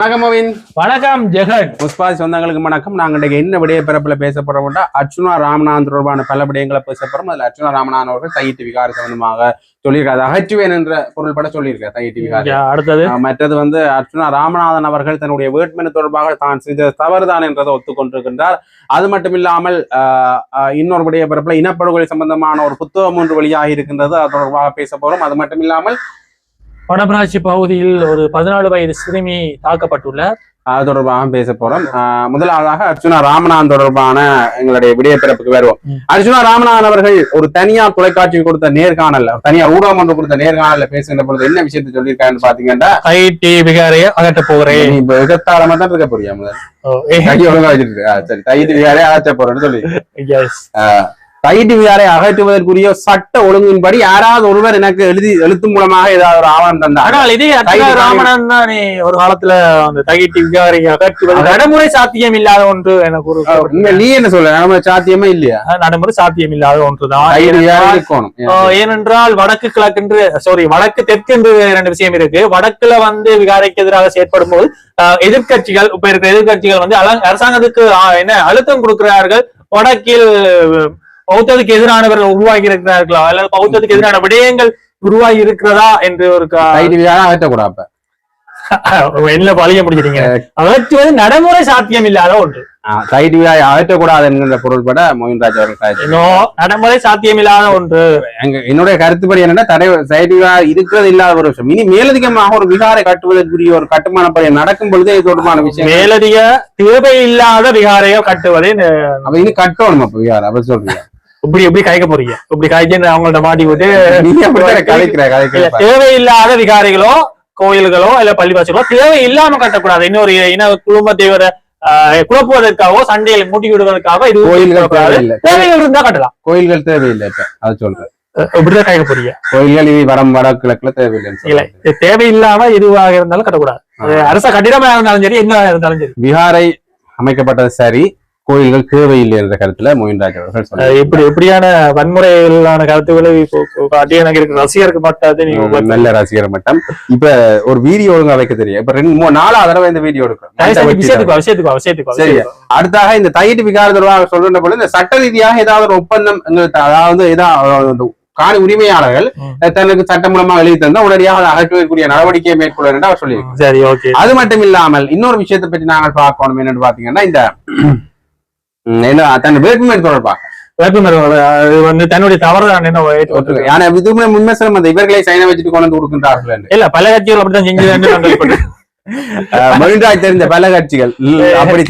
வணக்கம் ஜெகன் முஸ்பாதி சொந்தங்களுக்கு வணக்கம். நாங்க இன்றைக்கு என்ன விடய பிறப்புல பேச போறோம்னா அர்ச்சுனா ராமநாதன் தொடர்பான பல விடயங்களை பேச போறோம். அதுல அர்ச்சுனா ராமநாதன் அவர்கள் தையிட்டு விகார சம்பந்தமாக சொல்லியிருக்காரு. அகற்றுவேன் என்ற பொருள்பட சொல்லியிருக்காரு தையிட்டு விகார. அடுத்தது மற்றது அர்ச்சுனா ராமநாதன் அவர்கள் தன்னுடைய வேட்மெனு தொடர்பாக தான் செய்த தவறுதான் என்றதை ஒத்துக்கொண்டிருக்கின்றார். அது மட்டும் இல்லாமல் இன்னொரு விடய பிறப்புல இனப்படுகொலை சம்பந்தமான ஒரு புத்தகம் ஒன்று வெளியாகி இருக்கின்றது. அது தொடர்பாக பேச போறோம். அது மட்டும் இல்லாமல் வடமராட்சி பகுதியில் ஒரு 14 வயது சிறுமி தாக்கப்பட்டுள்ளார். அது தொடர்பாக பேச போறோம். முதலாவதாக அர்ச்சுனா ராமநாதன் தொடர்பான எங்களுடைய விடய பிறப்புக்கு வருவோம். அர்ச்சுனா ராமநாதன் அவர்கள் ஒரு தனியார் தொலைக்காட்சி கொடுத்த நேர்காணல்ல, தனியார் ஊடகம் ஒன்று கொடுத்த நேர்காணல்ல பேசுகின்ற பொழுது என்ன விஷயத்தை சொல்லியிருக்காருன்னு பாத்தீங்கன்னா, தையிட்டு விகாரைய அகற்ற போகிறேன். இப்ப எகத்தாளமா தான் இருக்க போறியா முதல் கை ஒழுங்கா வச்சிருக்கு. சரி, தையிட்டு விகாரைய அகற்ற போறேன்னு சொல்லி தையிட்டு விகாரை அகற்றுவதற்குரிய சட்ட ஒழுங்கின்படி யாராவது ஒருவர் எனக்கு எழுத்து மூலமாக ஏதாவது ஒரு ஆவணம் தந்தார். ஆனால் இதே ராமநாதன் தான் ஒரு காலத்துல அந்த தையிட்டு விகாரை அகற்றுவது நடைமுறை சாத்தியம் இல்லாத ஒன்று. எனக்கு நீ என்ன சொல்ல, நடைமுறை சாத்தியமே இல்லையா? நடைமுறை சாத்தியம் இல்லாத ஒன்றுதான். ஏனென்றால் வடக்கு கிழக்கு வடக்கு தெற்கு என்று 2 விஷயம் இருக்கு. வடக்குல விகாரைக்கு எதிராக செயற்படும் போது எதிர்கட்சிகள் இப்ப இருக்கிற எதிர்கட்சிகள் அரசாங்கத்துக்கு அழுத்தம் கொடுக்கிறார்கள். வடக்கில் பௌத்தத்துக்கு எதிரானவர்கள் உருவாகி இருக்கிறார்களா அல்லது பௌத்தத்துக்கு எதிரான விடயங்கள் உருவாகி இருக்கிறதா என்று ஒரு அகற்றக்கூடாது. என்ன பழிய முடிச்சிட்டீங்க. அகற்றுவது நடைமுறை சாத்தியம் இல்லாத ஒன்று. அகற்றக்கூடாது என்கிற பொருள்பட மோகன்ராஜ் அவர்கள் நடைமுறை சாத்தியம் இல்லாத ஒன்று. என்னுடைய கருத்துப்படி என்னன்னா, இருக்கிறது இல்லாத ஒரு விஷயம். இனி மேலதிகமாக ஒரு விகாரை கட்டுவதற்குரிய ஒரு கட்டுமான பணி நடக்கும் பொழுது இது தொடர்பான விஷயம். மேலதிக தேவையில்லாத விகாரையோ கட்டுவதை இனி கட்டணும். அப்ப விகாரம் அப்படி சொல்றீங்க. எப்படி கலைக்க போறீங்க? இப்படி கலைக்க அவங்கள்ட்ட மாட்டி போட்டு தேவையில்லாத விகாரைகளோ கோயில்களோ இல்ல பள்ளிவாசலோ தேவை இல்லாம கட்டக்கூடாது. இன்னொரு இன குடும்பத்தை குழப்புவதற்காகவோ சண்டைகளை மூட்டி விடுவதற்காக இது தேவைகள் இருந்தா கட்டலாம். கோயில்கள் தேவையில்லை. இப்ப அது சொல்றேன். இப்படிதான் கலைக்க போறீங்க. கோயில்கள் இனி வடகிழக்குல தேவையில்லை. தேவையில்லாம எதுவாக இருந்தாலும் கட்டக்கூடாது. அரச கட்டிடமா இருந்தாலும் சரி, என்ன இருந்தாலும் சரி. விகாரை அமைக்கப்பட்டது சரி, கோயில்கள் தேவையில்லை என்ற கருத்துல மோகன்ராஜ் அவர்கள் எப்படியான வன்முறைகளான கருத்துக்களை எனக்கு இருக்கு. ரசிகருக்கு மட்டும் நல்ல ரசிகர் மட்டம். இப்ப ஒரு வீடியோ ஒழுங்கா வைக்க தெரியும். இப்ப 4 தடவை இந்த வீடியோ எடுக்கிறோம். சரி, அடுத்தாக இந்த தையிட்டு விகார தொடர்பாக சொல்ற போது இந்த சட்ட ரீதியாக ஏதாவது ஒரு ஒப்பந்தம், அதாவது ஏதாவது காணி உரிமையாளர்கள் தனக்கு சட்டம் மூலமாக எழுதி தந்தா உடனடியாக அகற்றுவதற்குரிய நடவடிக்கையை மேற்கொள்ள என்று அவர் சொல்லியிருக்கார். அது மட்டும் இல்லாமல் இன்னொரு விஷயத்தை பற்றி நாங்கள் பார்க்கணும். என்னன்னு பாத்தீங்கன்னா, இந்த தன் வேட்புமனு தொடர்பாக தன்னுடைய தவறுதான் விமர்சனம் இவர்களை சைன வச்சுட்டு கொண்டு கொடுக்கின்றார்கள். இல்ல, பல கட்சிகள் அப்படித்தான் செஞ்சு மொழிராஜ் தெரிந்த பல கட்சிகள் அப்படி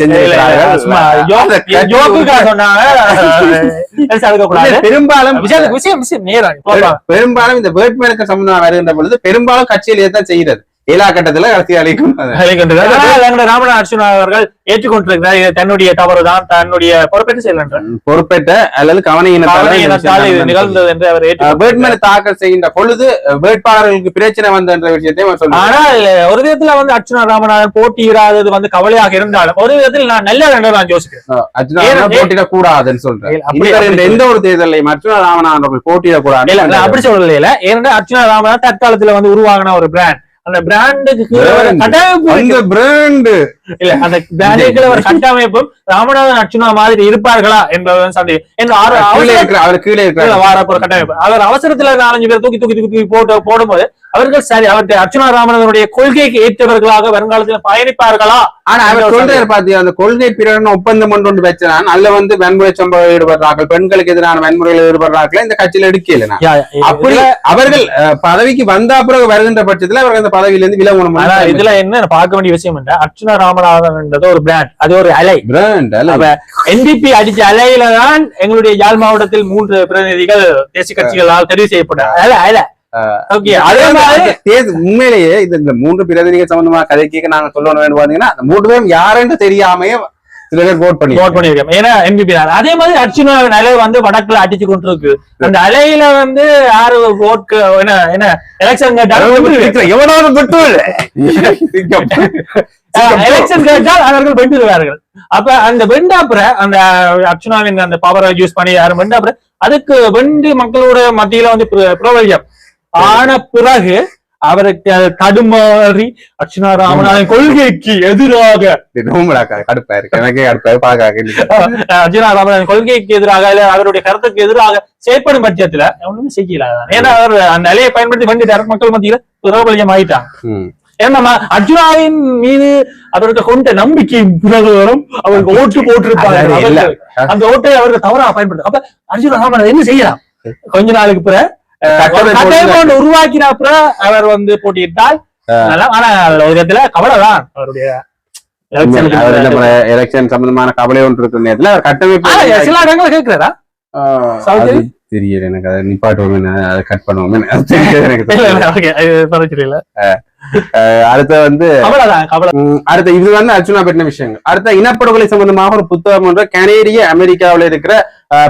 பெரும்பாலும் இந்த வேட்புமனுக்கு சம்பந்தமாக வருகின்ற பொழுது பெரும்பாலும் கட்சியில் இதைத்தான் செய்கிறது. எல்லா கட்டத்துல ராமநாதன் அர்ச்சுனா அவர்கள் ஏற்றுக்கொண்டிருக்கிறார். தன்னுடைய தவறுதான், தன்னுடைய பொறுப்பேற்ற அல்லது நிகழ்ந்தது என்று அவர் வேட்புமனு தாக்கல் செய்கின்ற பொழுது வேட்பாளர்களுக்கு பிரச்சனை வந்த என்ற விஷயத்தையும். ஆனால் ஒரு விதத்துல அர்ச்சுனா ராமநாதன் போட்டியிடாதது கவலையாக இருந்தாலும் ஒரு விதத்தில் நான் நல்ல என்று நான் யோசிக்கிறேன். அர்ச்சுனா போட்டியிடக் கூடாதுன்னு சொல்றேன். எந்த ஒரு தேர்தலையும் அர்ச்சுனா ராமநாதன் அவர்கள் போட்டியிடக் கூடாது அப்படி சொல்லல. ஏன்னா அர்ச்சுனா ராமநாதன் தற்காலத்துல உருவாகின ஒரு பிராண்ட். அந்த பிராண்டுக்கு ஒரு கட்டமைப்பும் ராமநாதன் அர்ச்சுனா மாதிரி இருப்பார்களா என்பது சந்தேகம். அவர் அவசரத்துல 4-5 பேர் தூக்கி போடும்போது அவர்கள் சரி அவருக்கு அர்ச்சுனா ராமநாதனுடைய கொள்கைக்கு ஏற்றவர்களாக வருங்காலத்தில் பயணிப்பார்களா? ஆனா அவர் சொல்றாரு பாத்தீங்க, அந்த கொள்கை பிரகடன ஒப்பந்தம் ஒன்று வச்சான். அதுல வன்முறை சம்பவம் ஈடுபடுறார்கள், பெண்களுக்கு எதிரான வன்முறையில் ஈடுபடுறார்கள் இந்த கட்சியில எடுக்கல. அப்படி அவர்கள் பதவிக்கு வந்த பிறகு வருகின்ற பட்சத்துல அவர்கள் அந்த பதவியிலிருந்து விலகணும். இதுல என்ன பார்க்க வேண்டிய விஷயம் என்ன, அர்ச்சுனா ராமநாதன் என்றது ஒரு பிராண்ட், அது ஒரு அலை பிராண்ட். NDP அடிச்ச அலையில தான் எங்களுடைய யாழ் மாவட்டத்தில் 3 பிரதிநிதிகள் தேசிய கட்சிகளால் தெரிவு செய்யப்பட்டார். உண்மையிலேயே இந்த 3 பிரதிநிதிகள் சம்பந்தமா கதைக்கு நாங்க சொல்லணும் பாத்தீங்கன்னா, 3 பேரும் யாருன்னு தெரியாம சில பேர் ஓட் பண்ணிருக்கோம். ஏன்னா NDP அதே மாதிரி அர்ச்சுனாவின் அலை வடக்குல அடிச்சு கொண்டிருக்கு. அந்த அலையில யாரு ஓட் என்ன எலெக்ஷன் எவனாவது பெட்ரோல் எலெக்ஷன் கேட்டால் அவர்கள் வென்றுவார்கள். அப்ப அந்த வெண்டாப்புற அந்த அர்ச்சுனாவின் அந்த பவரை யூஸ் பண்ணி யாரும் வெண்டாப்புற அதுக்கு வெண்டு மக்களோட மத்தியில பிரபல்யம் ஆன பிறகு அவருக்கு தடுமாறி அர்ச்சனா ராமநாதன் கொள்கைக்கு எதிராக கடுப்பா இருக்கு எனக்கே கடுப்பா அர்ச்சனா ராமநாதன் கொள்கைக்கு எதிராக அவருடைய கருத்துக்கு எதிராக செயற்படும் பட்சத்துல ஒண்ணுமே செய்யல. ஏன்னா அவர் அந்த நிலையை பயன்படுத்தி பண்ணிட்டாரு, மக்கள் மத்தியில பிரபலியம் ஆயிட்டாங்க. ஏன்னா அர்ஜுனாவின் மீது அவருக்கு கொண்ட நம்பிக்கை பிரகாரம் அவருக்கு ஓட்டு போட்டிருப்பாங்க. அந்த ஓட்டை அவருக்கு தவறாக பயன்படுத்த அப்ப அர்ஜுனா ராமநாதன் என்ன செய்யலாம்? கொஞ்ச நாளுக்கு பிறகு உருவாக்கினாப்புற அவர் வந்து போட்டியிட்டால் ஆனா ஒரு இடத்துல கவலைதான் அவருடைய எலெக்ஷன் சம்பந்தமான கவலை ஒன்று இருக்கு நேரத்துல அவர் கட்டமைப்பு சில இடங்களை கேட்கிறாரா தெரியல எனக்கு. அதை நிப்பாட்டுவோம், அதை கட் பண்ணுவோம். அடுத்த வந்து அடுத்த இது வந்து அர்ச்சனா பற்றின விஷயங்கள். அடுத்த இனப்படுகொலை சம்பந்தமாக ஒரு புத்தகம் ஒன்று கனேடிய அமெரிக்காவில் இருக்கிற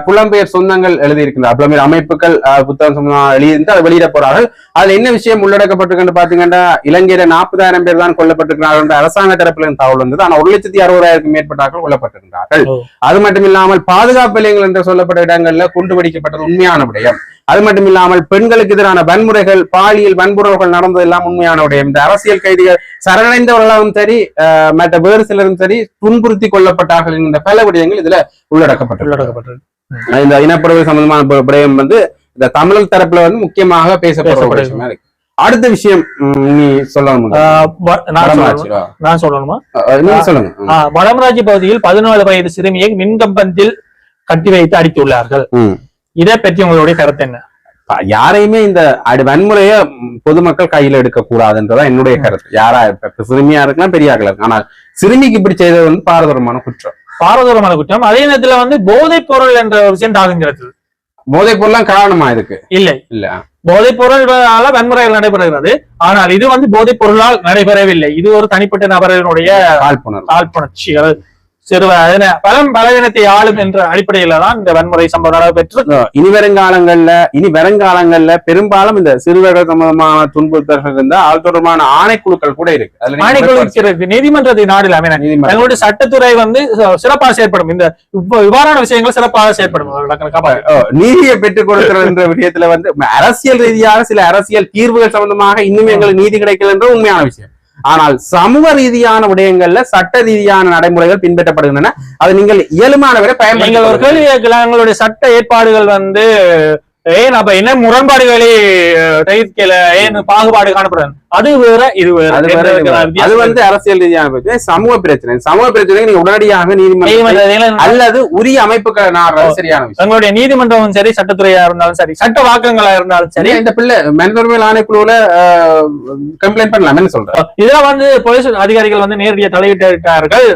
புலம்பெயர் சொந்தங்கள் எழுதியிருக்கின்ற புலம்பெயர் அமைப்புகள் புத்தகம் சம்பந்தமாக எழுதியிருந்து அதை வெளியிட போறார்கள். அதுல என்ன விஷயம் உள்ளடக்கப்பட்டிருக்குன்னு பாத்தீங்கன்னா, இலங்கையில 40,000 பேர் தான் கொல்லப்பட்டிருக்கிறார்கள் என்ற அரசாங்க தரப்பில் தகவல் வந்தது. ஆனால் 1,60,000 மேற்பட்டார்கள் கொல்லப்பட்டிருக்கிறார்கள். அது மட்டும் இல்லாமல் பாதுகாப்பு நிலையங்கள் என்று சொல்லப்பட்ட இடங்கள்ல குண்டு வெடிக்கப்பட்டது உண்மையான விடயம். அது மட்டும் இல்லாமல் பெண்களுக்கு எதிரான வன்முறைகள், பாலியல் வன்புணர்வுகள் நடந்தது எல்லாம் உண்மையான விடயம். இந்த அரசியல் கைதிகள் சரணடைந்தவர்களும் சரி மற்ற வேறு சிலரும் சரி துன்புறுத்தி கொல்லப்பட்டார்கள் என்கிற பல விடயங்கள் இதுல உள்ளடக்கப்பட்டது. இந்த இனப்படுகொலை சம்பந்தமான விடயம் வந்து இந்த தமிழர் தரப்புல வந்து முக்கியமாக பேசப்படுற அடுத்த விஷயம் நீ சொல்லணும். நான் சொல்லணுமா? சொல்லுங்க. வடமராட்சி பகுதியில் 14 வயது சிறுமியை மின்கம்பத்தில் கட்டி வைத்து அடித்துள்ளார்கள். இதை பற்றி உங்களுடைய கருத்து என்ன? யாரையுமே இந்த வன்முறைய பொதுமக்கள் கையில எடுக்க கூடாதுன்றதான் என்னுடைய கருத்து. யாரா சிறுமியா இருக்கலாம், பெரிய இருக்கலாம். ஆனால் சிறுமிக்கு இப்படி செய்தது வந்து பாரதூரமான குற்றம். அதே நேரத்துல வந்து போதைப் பொருள் என்ற விஷயம் தாக்குகிறது. போதைப் பொருள் காரணமா இதுக்கு இல்ல போதைப் பொருளால வன்முறைகள் நடைபெறுகிறது. ஆனால் இது வந்து போதைப் பொருளால் நடைபெறவில்லை. இது ஒரு தனிப்பட்ட நபர்களுடைய காழ்ப்புணர்ச்சிகள், சிறு பலவீனத்தை ஆளும் என்ற அடிப்படையில தான் இந்த வன்முறை சம்பவம் நடைபெற்று இனி வருங்காலங்கள்ல பெரும்பாலும் இந்த சிறுவர்கள் சம்பந்தமான துன்புறுத்தல்கள் இருந்தா அது தொடர்பான ஆணைக்குழுக்கள் கூட இருக்கு. ஆணைக்குழு நீதிமன்றத்தை நாடில் எங்களுடைய சட்டத்துறை வந்து சிறப்பாக செயற்படும். இந்த இவ்வாறான விஷயங்கள் சிறப்பாக செயற்படும். நீதியை பெற்றுக் கொடுக்கிற என்ற விஷயத்துல வந்து அரசியல் ரீதியாக சில அரசியல் தீர்வுகள் சம்பந்தமாக இன்னும் எங்களுக்கு நீதி கிடைக்கல என்ற உண்மையான விஷயம். ஆனால் சமூக ரீதியான விடயங்கள்ல சட்ட ரீதியான நடைமுறைகள் பின்பற்றப்படுகின்றன. அது நீங்கள் இயலுமானவரை பயன்படுத்த எங்களுடைய சட்ட ஏற்பாடுகள் வந்து ஏன் அப்ப என்ன முரண்பாடுகளை ஏன் பாகுபாடு காணப்படுது? அது வேற இது வேற. அது வந்து அரசியல் ரீதியான பிரச்சனை, சமூக பிரச்சனை நீங்க உடனடியாக நீதிமன்றம் அல்லது உரிய அமைப்புகள் நாடுறது சரியான விஷயம். எங்களுடைய நீதிமன்றமும் சரி, சட்டத்துறையா இருந்தாலும் சரி, சட்ட வாக்கங்களா இருந்தாலும் சரி, இந்த பிள்ளை மனித உரிமை ஆணைக்குழுல கம்ப்ளைண்ட் பண்ணலாம். என்ன சொல்றேன், இதுல வந்து போலீஸ் அதிகாரிகள் வந்து நேரடியாக தலையிட்டார்கள்.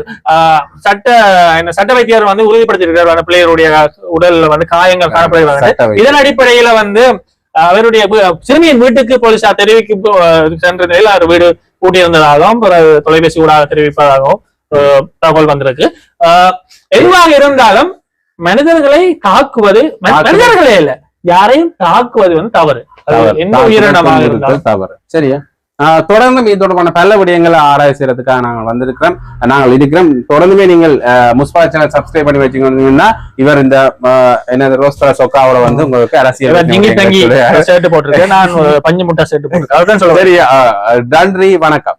சட்ட வைத்தியர் வந்து உறுதிப்படுத்தியிருக்கிறார் பிள்ளைகளுடைய உடல்ல வந்து காயங்கள் காணப்படுகிறது. இதன் அடிப்படையில வந்து அவருடைய சிறுமியின் வீட்டுக்கு போலீசார் தெரிவிக்க சென்ற நிலையில் அவர் வீடு கூட்டியிருந்ததாகவும் தொலைபேசி ஊடாக தெரிவிப்பதாகவும் தகவல் வந்திருக்கு. எதுவாக இருந்தாலும் மனிதர்களை தாக்குவது, மனிதர்களே இல்ல யாரையும் தாக்குவது வந்து தவறு. எந்த உயிரினமாக இருந்தாலும் தவறு. சரியா? தொடர்ந்து இது தொடர்பான பல விடயங்களை ஆராய்ச்சி செய்யறதுக்காக நாங்கள் இருக்கிறோம். தொடர்ந்துமே நீங்கள் முஸ்பா சேனல் சப்ஸ்கிரைப் பண்ணி வச்சுக்கோங்கன்னா இவர் இந்த என்னது ரோஸ்டா சொக்காவோட வந்து உங்களுக்கு அரசியல் சேர்த்து போட்டிருக்கேன். நான் பஞ்சு முட்டை சேர்த்து போட்டிருக்கேன். நன்றி, வணக்கம்.